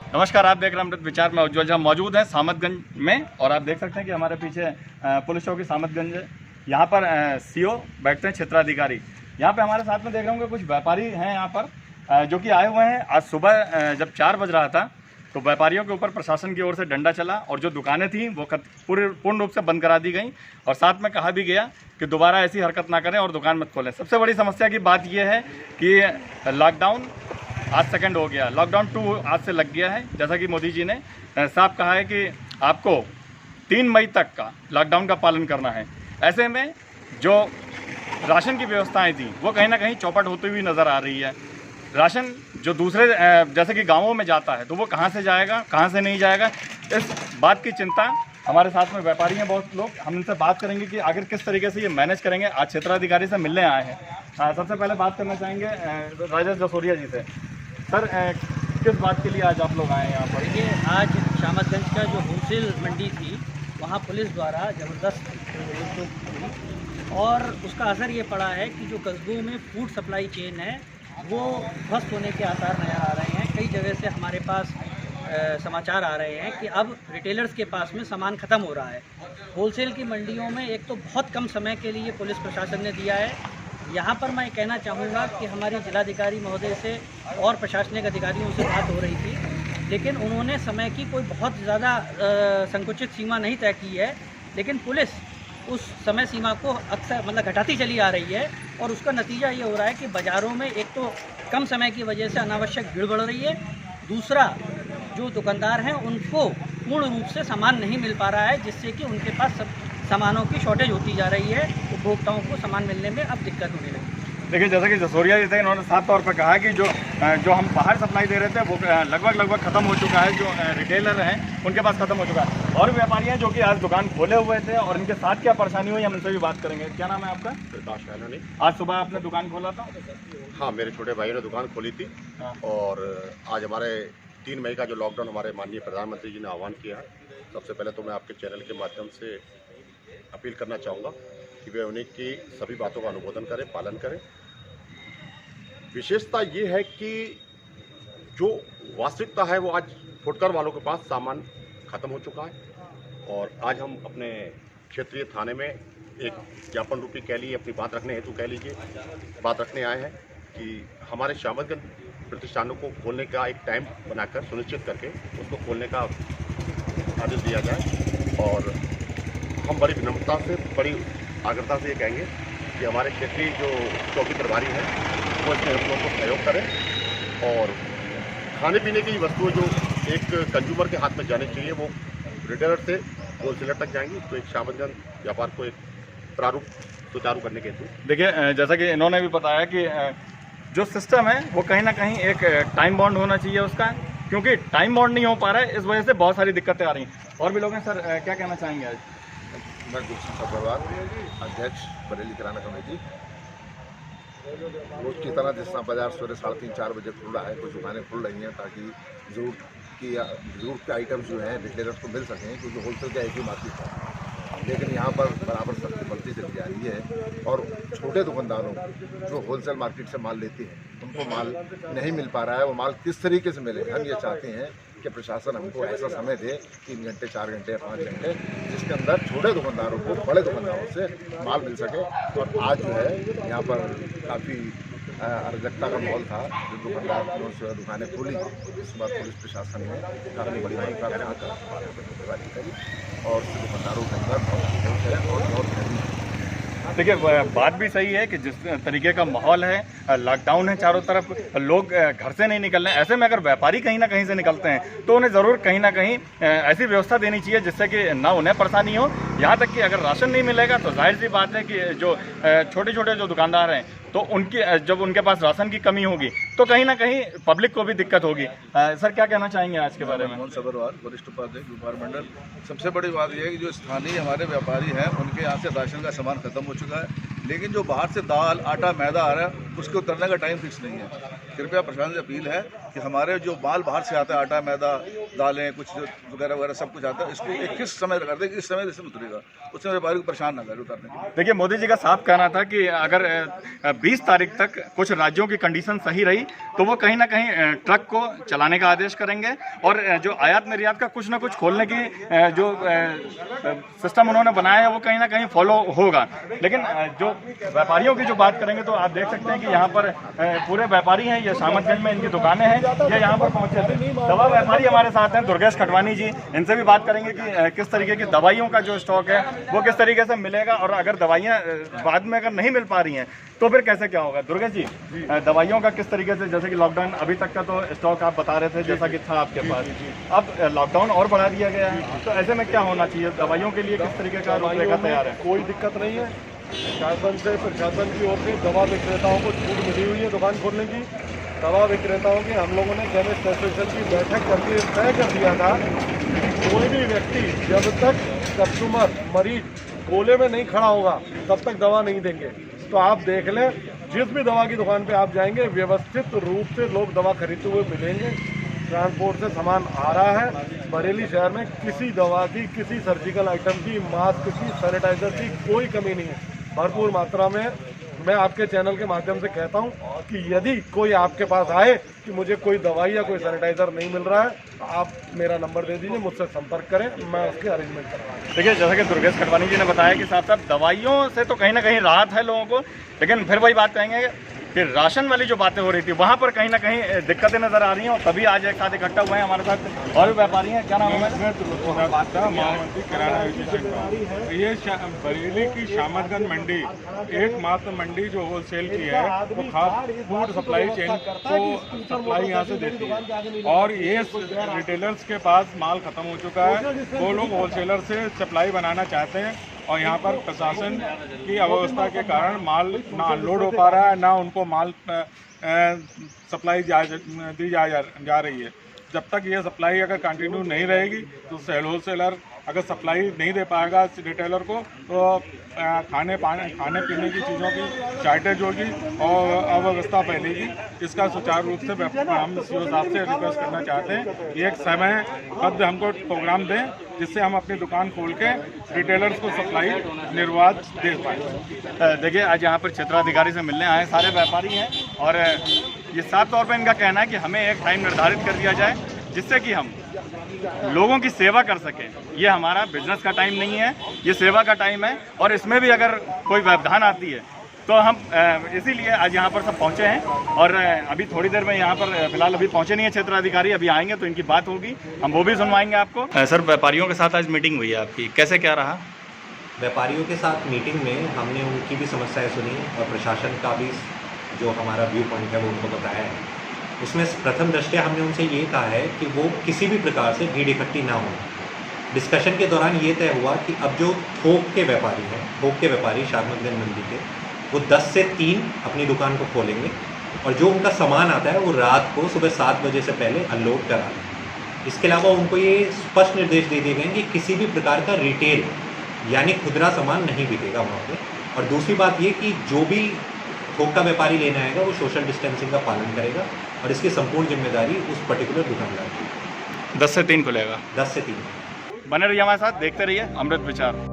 नमस्कार, आप देख रहे हैं अमृत विचार में उज्ज्वल झा मौजूद है सामतगंज में। और आप देख सकते हैं कि हमारे पीछे पुलिस चौकी सामतगंज, यहाँ पर सीओ बैठते हैं, क्षेत्राधिकारी। यहाँ पे हमारे साथ में देख रहे होंगे कुछ व्यापारी हैं यहाँ पर जो कि आए हुए हैं। आज सुबह जब 4 बज रहा था तो व्यापारियों के ऊपर प्रशासन की ओर से डंडा चला और जो दुकानें थीं वो पूर्ण रूप से बंद करा दी गई और साथ में कहा भी गया कि दोबारा ऐसी हरकत ना करें और दुकान मत खोलें। सबसे बड़ी समस्या की बात यह है कि लॉकडाउन आज सेकंड हो गया, लॉकडाउन 2 आज से लग गया है। जैसा कि मोदी जी ने साफ कहा है कि आपको 3 मई तक का लॉकडाउन का पालन करना है। ऐसे में जो राशन की व्यवस्थाएं थी वो कहीं ना कहीं चौपट होती हुई नज़र आ रही है। राशन जो दूसरे जैसे कि गांवों में जाता है तो वो कहां से जाएगा, कहां से नहीं जाएगा, इस बात की चिंता हमारे साथ में व्यापारी हैं बहुत लोग। हम इनसे बात करेंगे कि आखिर किस तरीके से ये मैनेज करेंगे। आज क्षेत्राधिकारी से मिलने आए हैं। सबसे पहले बात करना चाहेंगे राजेश जसोरिया जी से। सर, किस बात के लिए आज आप लोग आए हैं यहाँ पर? देखिए, आज शामतगंज का जो होलसेल मंडी थी वहाँ पुलिस द्वारा ज़बरदस्त हुई और उसका असर ये पड़ा है कि जो कस्बों में फूड सप्लाई चेन है वो ध्वस्त होने के आसार नज़र आ रहे हैं। कई जगह से हमारे पास समाचार आ रहे हैं कि अब रिटेलर्स के पास में सामान ख़त्म हो रहा है। होलसेल की मंडियों में एक तो बहुत कम समय के लिए पुलिस प्रशासन ने दिया है। यहाँ पर मैं कहना चाहूँगा कि हमारी जिलाधिकारी महोदय से और प्रशासनिक अधिकारियों से बात हो रही थी, लेकिन उन्होंने समय की कोई बहुत ज़्यादा संकुचित सीमा नहीं तय की है, लेकिन पुलिस उस समय सीमा को अक्सर घटाती चली आ रही है और उसका नतीजा ये हो रहा है कि बाज़ारों में एक तो कम समय की वजह से अनावश्यक भीड़ बढ़ रही है, दूसरा जो दुकानदार हैं उनको पूर्ण रूप से सामान नहीं मिल पा रहा है, जिससे कि उनके पास सामानों की शॉर्टेज होती जा रही है। उपभोक्ताओं को सामान मिलने में अब दिक्कत होने लगी। देखिए, जैसा कि जसोरिया जी थे, इन्होंने साफ तौर पर कहा कि जो हम बाहर सप्लाई दे रहे थे वो लगभग ख़त्म हो चुका है। जो रिटेलर हैं उनके पास ख़त्म हो चुका है। और व्यापारी हैं जो कि आज दुकान खोले हुए थे और इनके साथ क्या परेशानी हुई हम इनसे भी बात करेंगे। क्या नाम है आपका? प्रकाश राणा। आज सुबह आपने दुकान खोला था? हाँ, मेरे छोटे भाई ने दुकान खोली थी। हाँ। और आज हमारे 3 मई का जो लॉकडाउन हमारे माननीय प्रधानमंत्री जी ने आह्वान किया है, सबसे पहले तो मैं आपके चैनल के माध्यम से अपील करना चाहूँगा कि वे उन्हीं की सभी बातों का अनुमोदन करें, पालन करें। विशेषता ये है कि जो वास्तविकता है वो आज फुटकर वालों के पास सामान ख़त्म हो चुका है और आज हम अपने क्षेत्रीय थाने में एक ज्ञापन रूपी कह लीजिए, अपनी बात रखने हेतु कह लीजिए, बात रखने आए हैं कि हमारे शामतगंज प्रतिष्ठानों को खोलने का एक टाइम बनाकर सुनिश्चित करके उसको खोलने का आदेश दिया जाए। और हम बड़ी विनम्रता से, बड़ी आग्रता से ये कहेंगे कि हमारे क्षेत्रीय जो चौकी प्रभारी हैं वो इसमें हम लोगों को सहयोग करें और खाने पीने की वस्तुएं जो एक कंज्यूमर के हाथ में जानी चाहिए वो रिटेलर से होलसेलर तक जाएंगी, तो एक शामतगंज व्यापार को एक प्रारूप सुचारू करने के हेतु। देखिए, जैसा कि इन्होंने भी बताया कि जो सिस्टम है वो कहीं ना कहीं एक टाइम बाउंड होना चाहिए उसका, क्योंकि टाइम बाउंड नहीं हो पा रहा है, इस वजह से बहुत सारी दिक्कतें आ रही हैं। और भी लोग हैं। सर, क्या कहना चाहेंगे आज? मैं गुलशन सब्रवाल, अध्यक्ष बरेली किराना कमेटी। रोज की तरह जिस तरह बाजार सवेरे 3:30-4 बजे खुल रहा है, कुछ दुकानें खुल रही हैं ताकि ज़रूरत के आइटम जो हैं रिटेलर्स को मिल सकें, क्योंकि होलसेल का एक ही मार्केट है। लेकिन यहाँ पर बराबर सख्ती बढ़ती चली जा रही है और छोटे दुकानदारों जो होलसेल मार्केट से माल लेते हैं उनको माल नहीं मिल पा रहा है। वो माल किस तरीके से मिले, हम ये चाहते हैं कि प्रशासन हमको ऐसा समय दे 3 घंटे, 4 घंटे या 5 घंटे, जिसके अंदर छोटे दुकानदारों को बड़े दुकानदारों से माल मिल सके। और आज जो है यहाँ पर काफ़ी अराजकता का माहौल था। जो दुकानदारों से दुकानें खोली, इसके बाद पुलिस प्रशासन ने काफ़ी बड़ी मात्रा में कार्यवाही करी और दुकानदारों के अंदर बहुत है और बहुत गर्मी है। देखिए, बात भी सही है कि जिस तरीके का माहौल है, लॉकडाउन है, चारों तरफ लोग घर से नहीं निकल रहे हैं। ऐसे में अगर व्यापारी कहीं ना कहीं से निकलते हैं तो उन्हें ज़रूर कहीं ना कहीं ऐसी व्यवस्था देनी चाहिए जिससे कि ना उन्हें परेशानी हो। यहाँ तक कि अगर राशन नहीं मिलेगा तो जाहिर सी बात है कि जो छोटे छोटे जो दुकानदार हैं तो जब उनके पास राशन की कमी होगी तो कहीं ना कहीं पब्लिक को भी दिक्कत होगी। सर, क्या कहना चाहेंगे आज के बारे में? मोहन सब्रवाल, वरिष्ठ उपाध्यक्ष व्यापार मंडल। सबसे बड़ी बात यह है कि जो स्थानीय हमारे व्यापारी हैं उनके यहाँ से राशन का सामान खत्म हो चुका है, लेकिन जो बाहर से दाल, आटा, मैदा आ रहा है उसके उतरने का टाइम फिक्स नहीं है। कृपया प्रशासन से अपील है कि हमारे जो माल बाहर से आता है, आटा, मैदा, दालें कुछ वगैरह वगैरह सब कुछ आता है। इसको एक किस समय कर दे, किस समय से उतरेगा, उससे व्यापारी को परेशान ना करे उतरने के लिए। देखिए, मोदी जी का साफ कहना था कि अगर 20 तारीख तक कुछ राज्यों की कंडीशन सही रही तो वो कहीं ना कहीं ट्रक को चलाने का आदेश करेंगे और जो आयात निर्यात का कुछ ना कुछ खोलने की जो सिस्टम उन्होंने बनाया है वो कहीं ना कहीं फॉलो होगा। लेकिन जो व्यापारियों की जो बात करेंगे तो आप देख सकते हैं कि यहाँ पर पूरे व्यापारी हैं, ये सामतगंज में इनकी दुकानें हैं, ये यहाँ पर पहुंचे थे। दवा व्यापारी हमारे साथ हैं दुर्गेश खटवानी जी, इनसे भी बात करेंगे कि किस तरीके की दवाइयों का जो स्टॉक है वो किस तरीके से मिलेगा और अगर दवाइयाँ बाद में अगर नहीं मिल पा रही हैं तो फिर कैसे क्या होगा। दुर्गेश जी, दवाइयों का किस तरीके से, जैसे कि लॉकडाउन अभी तक का तो स्टॉक आप बता रहे थे जैसा कि था आपके पास, अब लॉकडाउन और बढ़ा दिया गया है, तो ऐसे में क्या होना चाहिए, दवाइयों के लिए किस तरीके का रूपरेखा तैयार है? कोई दिक्कत नहीं है। प्रशासन की ओर से दवा विक्रेताओं को छूट मिली हुई है दुकान खोलने की। दवा विक्रेताओं की हम लोगों ने केमिस्ट एसोसिएशन की बैठक करके तय कर दिया था कि कोई भी व्यक्ति जब तक कस्टमर मरीज गोले में नहीं खड़ा होगा तब तक दवा नहीं देंगे। तो आप देख लें, जिस भी दवा की दुकान पे आप जाएंगे व्यवस्थित रूप से लोग दवा खरीदते हुए मिलेंगे। ट्रांसपोर्ट से सामान आ रहा है। बरेली शहर में किसी दवा की, किसी सर्जिकल आइटम की, मास्क की, सैनिटाइजर की कोई कमी नहीं है। भरपूर मात्रा में मैं आपके चैनल के माध्यम से कहता हूं कि यदि कोई आपके पास आए कि मुझे कोई दवाई या कोई सैनिटाइजर नहीं मिल रहा है तो आप मेरा नंबर दे दीजिए, मुझसे संपर्क करें, मैं उसके अरेंजमेंट करवाऊंगा। देखिए, जैसा कि दुर्गेश खटवानी जी ने बताया कि साथ साथ दवाइयों से तो कहीं ना कहीं राहत है लोगों को, लेकिन फिर वही बात कहेंगे कि राशन वाली जो बातें हो रही थी वहाँ पर कहीं ना कहीं दिक्कतें नजर आ रही हैं और तभी आज एक साथ इकट्ठा हुए हैं हमारे साथ और भी व्यापारी हैं। क्या नाम है? महामंत्री किराना विशेषज्ञ। ये बरेली की शामतगंज मंडी एकमात्र मंडी जो होलसेल की है, वो फूड सप्लाई चेन को सप्लाई यहाँ से देती है और ये रिटेलर्स के पास माल खत्म हो चुका है। वो लोग होलसेलर से सप्लाई बनाना चाहते हैं और यहाँ पर प्रशासन की अव्यवस्था के कारण माल ना अनलोड हो पा रहा है, ना उनको माल सप्लाई दी जा रही है। जब तक ये सप्लाई अगर कंटिन्यू नहीं रहेगी तो होलसेलर अगर सप्लाई नहीं दे पाएगा रिटेलर को तो खाने पीने की चीज़ों की शॉर्टेज होगी और अव्यवस्था फैलेगी। इसका सुचारू रूप से हम सीओ साहब से रिक्वेस्ट करना चाहते हैं कि एक समयबद्ध हमको प्रोग्राम दें जिससे हम अपनी दुकान खोल के रिटेलर्स को सप्लाई निर्बाध दे पाएँ। देखिए, आज यहाँ पर क्षेत्राधिकारी से मिलने आए सारे व्यापारी हैं और ये साफ तौर पर इनका कहना है कि हमें एक टाइम निर्धारित कर दिया जाए जिससे कि हम लोगों की सेवा कर सकें। ये हमारा बिजनेस का टाइम नहीं है, ये सेवा का टाइम है और इसमें भी अगर कोई व्यवधान आती है तो हम इसीलिए आज यहाँ पर सब पहुँचे हैं और अभी थोड़ी देर में यहाँ पर फिलहाल अभी पहुँचे नहीं है क्षेत्राधिकारी, अभी आएंगे तो इनकी बात होगी, हम वो भी सुनवाएंगे आपको। सर, व्यापारियों के साथ आज मीटिंग हुई है आपकी, कैसे क्या रहा? व्यापारियों के साथ मीटिंग में हमने उनकी भी समस्याएं सुनी और प्रशासन का भी जो हमारा व्यू पॉइंट है वो उनको बताया है। उसमें प्रथम दृष्टया हमने उनसे ये कहा है कि वो किसी भी प्रकार से भीड़ इकट्ठी ना हो। डिस्कशन के दौरान ये तय हुआ कि अब जो थोक के व्यापारी हैं, थोक के व्यापारी शामतगंज मंडी के, वो 10 से 3 अपनी दुकान को खोलेंगे और जो उनका सामान आता है वो रात को सुबह 7 बजे से पहले अनलोड करा लें। इसके अलावा उनको ये स्पष्ट निर्देश दे दिए गए कि किसी भी प्रकार का रिटेल यानी खुदरा सामान नहीं बिकेगा वहाँ पे। और दूसरी बात ये कि जो भी थोक का व्यापारी लेने आएगा वो सोशल डिस्टेंसिंग का पालन करेगा और इसकी संपूर्ण जिम्मेदारी उस पर्टिकुलर दुकानदार की। 10 से 3 खुलेगा। 10 से 3 बने रहिए हमारे साथ, देखते रहिए अमृत विचार।